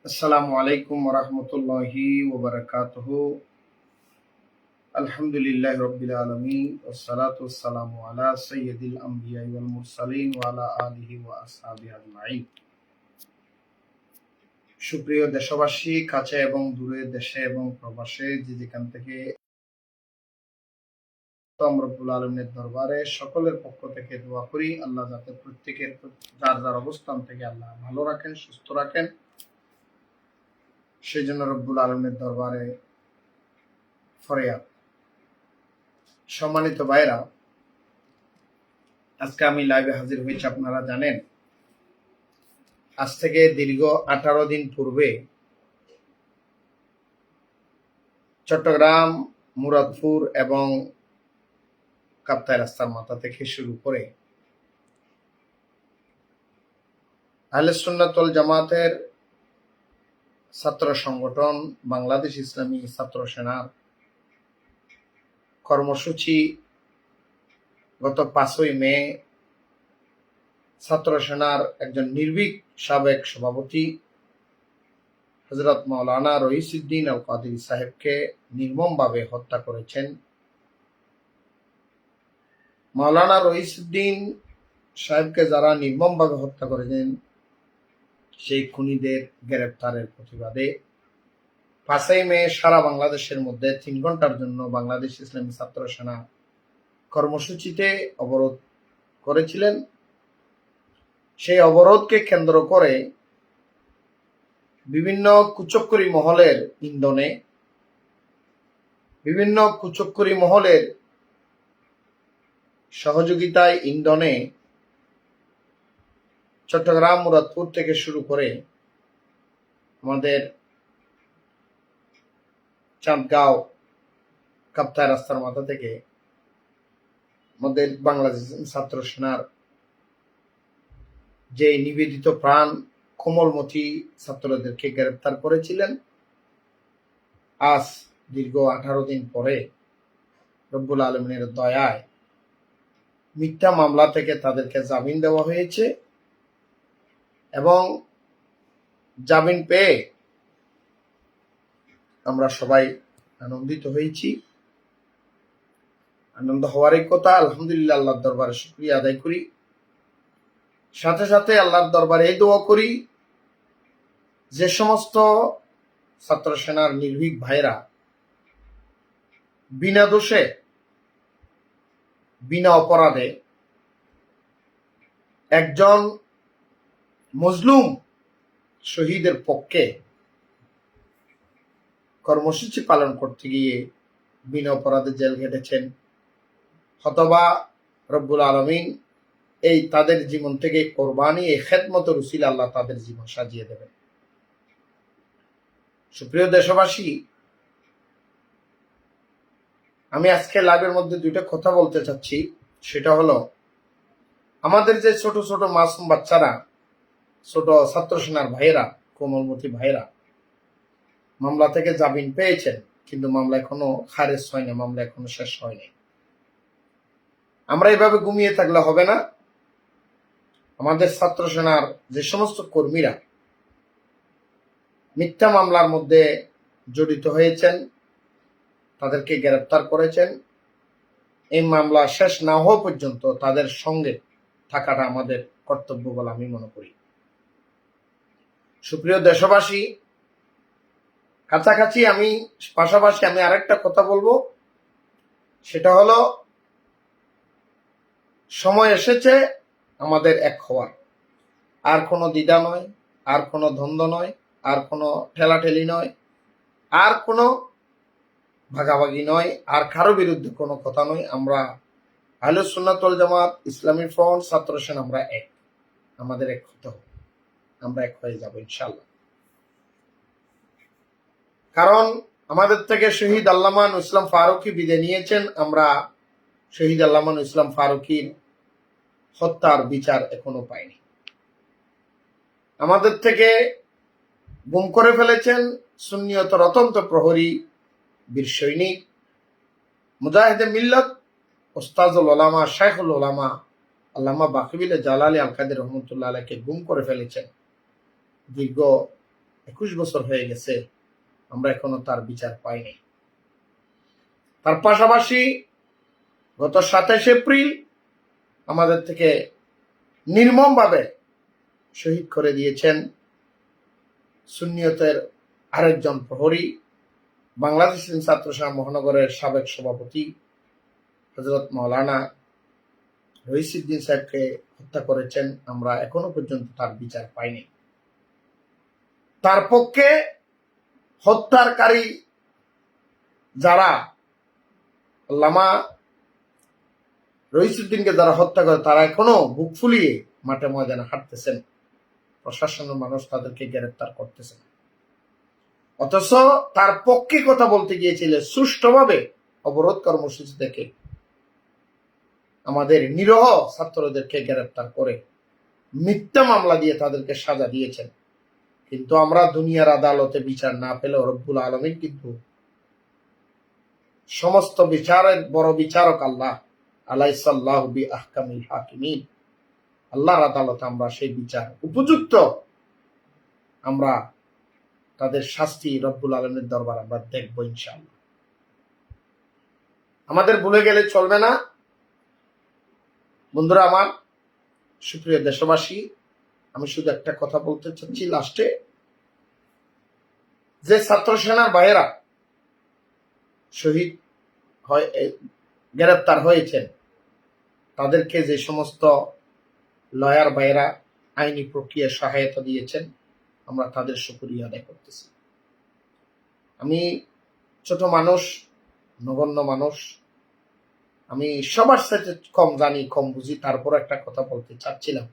আসসালামু আলাইকুম ওয়া রাহমাতুল্লাহি ওয়া বারাকাতুহু। আলহামদুলিল্লাহি রাব্বিল আলামিন ওয়াস সালাতু ওয়াস সালামু আলা সাইয়্যিদিল আমবিয়াই ওয়াল মুরসালিন ওয়া আলা আলিহি ওয়া আসহাবিহি আজমাইন। সুপ্রিয় দেশবাসী, কাছে এবং দূরে, দেশে এবং প্রবাসে যে যেখান থেকে রব্বুল আলামিনের দরবারে সকলের পক্ষ থেকে দোয়া করি আল্লাহ যাতে প্রত্যেকের যার যার অবস্থান থেকে আল্লাহ ভালো রাখেন, সুস্থ রাখেন। সেই জন্য রব্বুল আলামিনের দরবারে ফরিয়াদ। সম্মানিত ভাইরা, আজকে আমি লাইভে হাজির হয়েছি। আপনারা জানেন, আজ থেকে দীর্ঘ 18 দিন পূর্বে চট্টগ্রাম, মুরাদপুর এবং কাপ্তাই রাস্তার মাথা থেকে শুরু করে আহলে সুন্নাত ওয়াল জামাতের ছাত্র সংগঠন বাংলাদেশ ইসলামী ছাত্র সেনার কর্মসূচি গত 5ই মে ছাত্র সেনার একজন নির্ভীক সাবেক সভাপতি হযরত মাওলানা রইসুদ্দিন আল কাদেরী সাহেবকে নির্মমভাবে হত্যা করেছেন। মাওলানা রইসুদ্দিন সাহেবকে যারা নির্মমভাবে হত্যা করেছেন, সেই খুনিদের গ্রেপ্তারের প্রতিবাদে 5ই মে সারা বাংলাদেশের মধ্যে 3 ঘন্টার জন্য বাংলাদেশ ইসলামী ছাত্র সেনা কর্মসূচিতে অবরোধ করেছিলেন। সেই অবরোধকে কেন্দ্র করে বিভিন্ন কুচক্করি মহলের ইন্ধনে, বিভিন্ন কুচক্করি মহলের সহযোগিতায় ইন্ধনে চট্টগ্রাম, মুরাদপুর থেকে শুরু করে আমাদের চাঁদগাঁও, কাপ্তাই রাস্তার মাথা থেকে আমাদের বাংলাদেশ ছাত্র সেনার যে নিবেদিত প্রাণ কোমলমতি ছাত্রদেরকে গ্রেপ্তার করেছিলেন। আজ দীর্ঘ 18 দিন পরে রব্বুল আলামিনের দয়ায় মিথ্যা মামলা থেকে তাদেরকে জামিন দেওয়া হয়েছে এবং জামিন পেয়ে আমরা সবাই আনন্দিত হয়েছি। আনন্দ হওয়ারই কথা। আলহামদুলিল্লাহ, আল্লাহর দরবারে শুকরিয়া আদায় করি। সাথে সাথে আল্লাহর দরবারে এই দোয়া করি, যে সমস্ত ছাত্র সেনার নির্ভীক ভাইরা বিনা দোষে, বিনা অপরাধে একজন মজলুম শহীদের পক্ষে কর্মসূচি পালন করতে গিয়ে বিনা অপরাধে জেল খেটেছেন, হতবা রব্বুল আলামিন এই তাদের জীবন থেকে কোরবানি, এই খেদমতের উসিলা আল্লাহ তাদের জীবন সাজিয়ে দেবেন। সুপ্রিয় দেশবাসী, আমি আজকে লাইভের মধ্যে দুইটা কথা বলতে চাচ্ছি। সেটা হলো, আমাদের যে ছোট ছোট মাসুম বাচ্চারা, ছোট ছাত্র সেনার ভাইয়েরা, কোমলমতি ভাইয়েরা মামলা থেকে জামিন পেয়েছেন, কিন্তু মামলা এখনো খারেজ হয়নি, মামলা এখনো শেষ হয়নি। আমরা এভাবে ঘুমিয়ে থাকলে হবে না। আমাদের ছাত্র সেনার যে সমস্ত কর্মীরা মিথ্যা মামলার মধ্যে জড়িত হয়েছেন, তাদেরকে গ্রেপ্তার করেছেন, এই মামলা শেষ না হওয়া পর্যন্ত তাদের সঙ্গে থাকাটা আমাদের কর্তব্য বলে আমি মনে করি। সুপ্রিয় দেশবাসী, কাছাকাছি পাশাপাশি আমি আরেকটা কথা বলবো। সেটা হলো, সময় এসেছে আমাদের এক হওয়ার। আর কোনো দ্বিধা নয়, আর কোনো দ্বন্দ্ব নয়, আর কোনো ঠেলাঠেলি নয়, আর কোনো ভাগাভাগি নয়, আর কারো বিরুদ্ধে কোনো কথা নয়। আমরা আহলে সুন্নাত ওয়াল জামাত, ইসলামী ফ্রন্ট, ছাত্র সেনা, আমরা এক। আমাদের এক হতে হবে, আমরা এক হয়ে যাব ইনশাআল্লাহ। কারণ আমাদের থেকে শহীদ আল্লামা ইসলাম ফারুকী বিদায় নিয়েছেন। আমরা শহীদ আল্লামা ইসলাম ফারুকীর হত্যার বিচার এখনো পাইনি। আমাদের থেকে গুম করে ফেলেছেন সুন্নিয়ত রতন্ত প্রহরী, বীর সৈনিক, মুজাহিদে মিল্লত, ওস্তাজুল ওলামা, শাইখুল ওলামা আল্লামা বাকিবিল জালালি আল কাদের রহমতুল্লাহ আলাইকে গুম করে ফেলেছেন দীর্ঘ 21 বছর হয়ে গেছে, আমরা এখনো তার বিচার পাইনি। তার পাশাপাশি গত 27 এপ্রিল আমাদের থেকে নির্মমভাবে শহীদ করে দিয়েছেন সুন্নিয়তের আরেকজন প্রহরী, বাংলাদেশ ছাত্র সংঘ মহানগরের সাবেক সভাপতি হযরত মাওলানা রইসুদ্দিন সাহেবকে হত্যা করেছেন। আমরা এখনো পর্যন্ত তার বিচার পাইনি। তার পক্ষে হত্যাকারী যারা, আল্লামা রইসুদ্দিনকে যারা হত্যা করে, তারা এখনো বুক ফুলিয়ে মাঠে ময়দানে হাঁটতেছেন। প্রশাসনের মানুষ তাদেরকে গ্রেফতার করতেছেন, অথচ তার পক্ষে কথা বলতে গিয়েছিল সুষ্ঠুভাবে অবরোধ কর্মসূচি থেকে আমাদের নিরহ ছাত্রদেরকে গ্রেফতার করে মিথ্যা মামলা দিয়ে তাদেরকে সাজা দিয়েছেন। কিন্তু আমরা দুনিয়ার আদালতে বিচার না পেলেও রব্বুল আলামিন কিন্তু সমস্ত বিচারের বড় বিচারক আল্লাহ, আলাইসাল্লাহু বিআহকামিল হাকিমিন। আল্লাহর আদালতে আমরা সেই বিচার উপযুক্ত, আমরা তাদের শাস্তি রব্বুল আলামিনের দরবার আমরা দেখবো ইনশাআল্লাহ। আমাদের ভুলে গেলে চলবে না। বন্ধুরা আমার, সুপ্রিয় দেশবাসী, আমি শুধু একটা কথা বলতে চাচ্ছি লাস্টে, যে ছাত্র সেনার ভাইয়েরা শহীদ হয়, গ্রেফতার হয়েছেন, তাদেরকে যে সমস্ত লয়ার ভাইয়েরা আইনি প্রক্রিয়া সহায়তা দিয়েছেন, আমরা তাদের শুকরিয়া আদায় করতেছি। আমি ছোট মানুষ, নগণ্য মানুষ, আমি সবার সাথে কম জানি, কম বুঝি, তারপর একটা কথা বলতে চাচ্ছিলাম।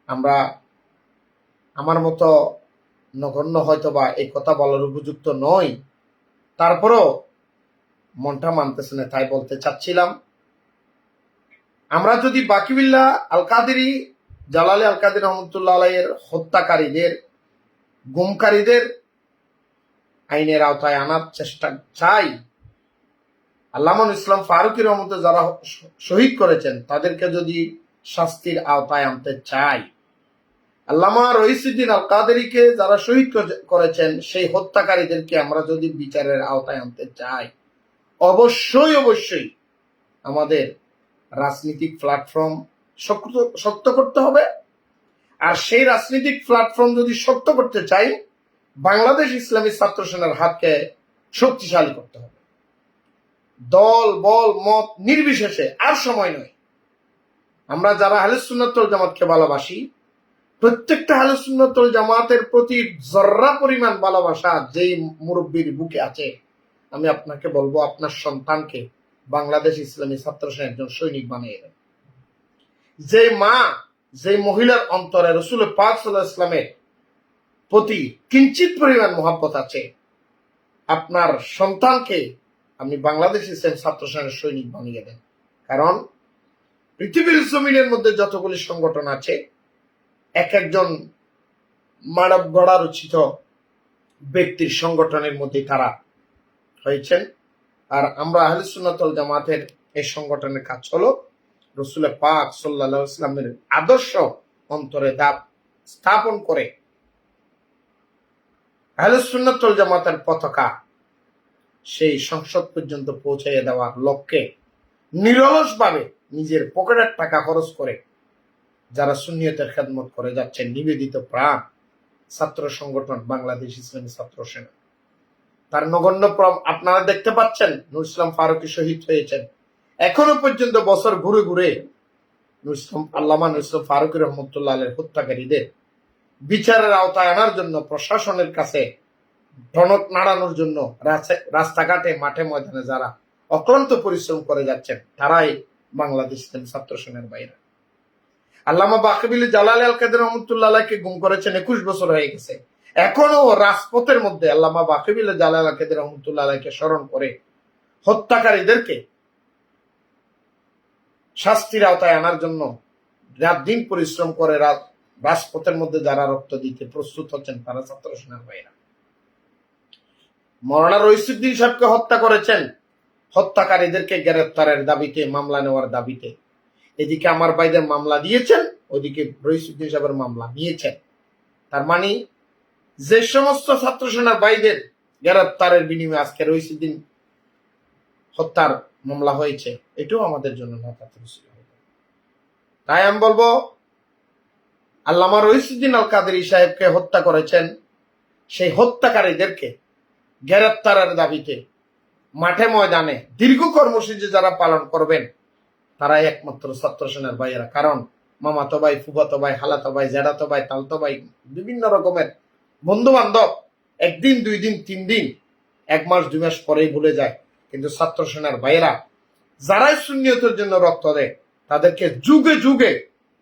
আমরা আমার মতো নগণ্য হয়তো বা এই কথা বলার উপযুক্ত নয়, তারপরও মনটা মানতেছে না, তাই বলতে চাচ্ছিলাম। আমরা যদি বাকিবিল্লাহ আল কাদেরী, জালালি আল কাদেরী রহমতুল্লাহ আলাইহির হত্যাকারীদের, গুমকারীদের আইনের আওতায় আনার চেষ্টা চাই, আল্লামা ইসলাম ফারুকী রহমতে যারা শহীদ করেছেন তাদেরকে যদি শাস্তির আওতায় আনতে চাই, আল্লামা রইসুদ্দিন আল কাদেরীকে যারা শহীদ করেছেন সেই হত্যাকারীদেরকে আমরা যদি বিচারের আওতায় আনতে চাই, অবশ্যই অবশ্যই আমাদের রাজনৈতিক প্ল্যাটফর্ম শক্ত করতে হবে। আর সেই রাজনৈতিক প্ল্যাটফর্ম যদি শক্ত করতে চাই, বাংলাদেশ ইসলামী ছাত্র সেনার হাতকে শক্তিশালী করতে হবে। দল বল মত নির্বিশেষে আর সময় নয়। আমরা যারা আহলে সুন্নাত ওয়াল জামাতকে ভালোবাসি, প্রত্যেকটা আহলে সুন্নাত ওয়াল জামাতের প্রতি জর্রা পরিমাণ ভালোবাসা যেই মুরব্বীর বুকে আছে, আমি আপনাকে বলবো আপনার সন্তানকে বাংলাদেশ ইসলামী ছাত্র সেনার একজন সৈনিক বানিয়ে দেন। যে মা, যে মহিলার অন্তরে রাসূল পাক সাল্লাল্লাহু আলাইহি ওয়াসাল্লামের প্রতি কিঞ্চিত পরিমাণ মহব্বত আছে, আপনার সন্তানকে আপনি বাংলাদেশ ইসলামী ছাত্র সেনার সৈনিক বানিয়ে দেন। কারণ পৃথিবীর জমিনের মধ্যে যতগুলি সংগঠন আছে, এক একজন মানব গড়া রচিত ব্যক্তির সংগঠনের মধ্যে তারা হয়েছেন। আর আমরা আহলে সুন্নাত ওয়াল জামাতের এই সংগঠনের কাজ হলো রাসূল পাক সাল্লাল্লাহু আলাইহি ওয়াসাল্লামের আদর্শ অন্তরে স্থাপন করে আহলে সুন্নাত ওয়াল জামাতের পতাকা সেই সংসদ পর্যন্ত পৌঁছাইয়ে দেওয়ার লক্ষ্যে নিরলসভাবে নিজের পকেটের টাকা খরচ করে যারা সুন্নিয়তের খেদমত করে যাচ্ছেন, নিবেদিত প্রাণ ছাত্র সংগঠন বাংলাদেশ ইসলামী ছাত্র সেনা, তার নগণ্য আপনারা দেখতে পাচ্ছেন। নূর ইসলাম ফারুকী শহীদ হয়েছেন, এখনো পর্যন্ত বছর ঘুরে ঘুরে আল্লামা নূর ইসলাম ফারুকী রহমতুল্লাহ আলাইহির হত্যাকারীদের বিচারের আওতায় আনার জন্য প্রশাসনের কাছে ঢনক নাড়ানোর জন্য রাস্তাঘাটে মাঠে ময়দানে যারা অক্লান্ত পরিশ্রম করে যাচ্ছেন, তারাই বাংলাদেশ ইসলামী ছাত্র সেনার বাইরে। আল্লামা বাকিবিল্লাহ জালালি আল কাদেরী রহমতুল্লাহ আলাইহিকে গুম করেছেন, 21 বছর হয়ে গেছে। এখনো রাজপথের মধ্যে আল্লামা বাকিবিল্লাহ জালালি আল কাদেরী রহমতুল্লাহ আলাইহিকে স্মরণ করে হত্যাকারীদেরকে শাস্তির আওতায় আনার জন্য রাত দিন পরিশ্রম করে রাজপথের মধ্যে যারা রক্ত দিতে প্রস্তুত হচ্ছেন, তারা ছাত্র সেনার ভাইরা। মাওলানা রইসুদ্দিন সাহেবকে হত্যা করেছেন হত্যাকারীদেরকে গ্রেফতারের দাবিতে, মামলা নেওয়ার দাবিতে। এদিকে আমার ভাইদের মামলা দিয়েছেন, ওদিকে রইসুদ্দিন সাহেবের মামলা নিয়েছেন। তার মানে যে সমস্ত ছাত্র সেনার ভাইদের গ্রেপ্তারের বিনিময়ে আজকে রইসুদ্দিন হত্যার মামলা হয়েছে, এটাও আমাদের জন্য তাই আমি বলবো, আল্লামা রইসুদ্দিন আল কাদেরী সাহেবকে হত্যা করেছেন, সেই হত্যাকারীদেরকে গ্রেপ্তারের দাবিতে মাঠে ময়দানে দীর্ঘ কর্মসূচি যারা পালন করবেন তারাই একমাত্র ছাত্র সেনার ভাইয়েরা। কারণ মামাতো ভাই, ফুফাতো ভাই, হালাতো ভাই, জেঠাতো ভাই, তালতো ভাই, বিভিন্ন রকমের বন্ধু বান্ধব একদিন, 2 দিন, 3 দিন, 1 মাস 2 মাস পরেই ভুলে যায়। কিন্তু ছাত্র সেনার ভাইয়েরা যারাই সুন্নিয়তের জন্য রক্ত দেয় তাদেরকে যুগে যুগে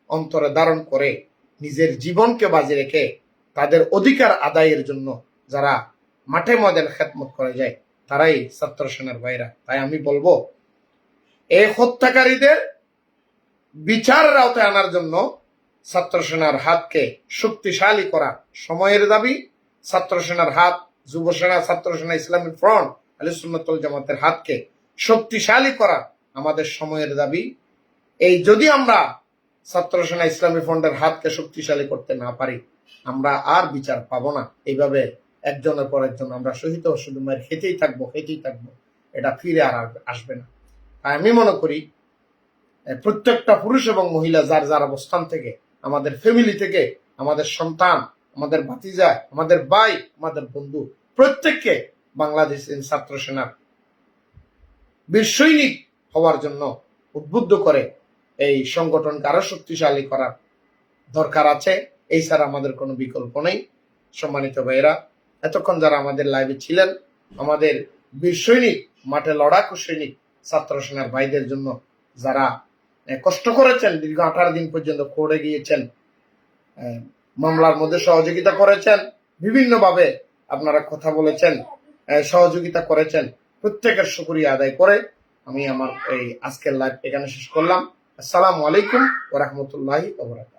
অন্তরে ধারণ করে নিজের জীবনকে বাজি রেখে তাদের অধিকার আদায়ের জন্য যারা মাঠে ময়দানে খেদমত করে যায় তারাই ছাত্র সেনার ভাইরা। তাই আমি বলবো, এই হত্যাকারীদের বিচারের আওতায় আনার জন্য ছাত্র সেনার হাতকে শক্তিশালী করা সময়ের দাবি। ছাত্র সেনার হাত, যুব সেনা, ছাত্র সেনা, ইসলামিক ফ্রন্ট, আহলে সুন্নাত ওয়াল জামাতের হাতকে শক্তিশালী করা আমাদের সময়ের দাবি। এই যদি আমরা ছাত্র সেনা, ইসলামী ফ্রন্টের হাতকে শক্তিশালী করতে না পারি, আমরা আর বিচার পাবো না। এইভাবে একজনের পর একজন আমরা শহীদ ও শুধু মায়ের খেতেই থাকবো, এটা ফিরে আর আসবে না। তাই আমি মনে করি প্রত্যেকটা পুরুষ এবং মহিলা যার যার অবস্থান থেকে, আমাদের ফ্যামিলি থেকে, আমাদের সন্তান, আমাদের ভাতিজা, আমাদের ভাই, আমাদের বন্ধু, প্রত্যেককে বাংলাদেশ ছাত্র সেনার বীর সৈনিক হওয়ার জন্য উদ্বুদ্ধ করে এই সংগঠনকে আরো শক্তিশালী করার দরকার আছে। এই ছাড়া আমাদের কোনো বিকল্প নেই। সম্মানিত ভাইয়েরা, এতক্ষণ যারা আমাদের লাইভে ছিলেন, আমাদের বীর সৈনিক, মাঠে লড়াকু সৈনিক ছাত্র সেনার ভাইদের জন্য যারা কষ্ট করেছেন, দীর্ঘ 18 দিন পর্যন্ত কোর্টে গিয়েছেন, মামলার মধ্যে সহযোগিতা করেছেন, বিভিন্নভাবে আপনারা কথা বলেছেন, সহযোগিতা করেছেন, প্রত্যেকের শুকরিয়া আদায় করে আমি আমার এই আজকের লাইভ এখানে শেষ করলাম। আসসালামু আলাইকুম ওয়া রাহমাতুল্লাহি ওয়া বারাকাতুহু।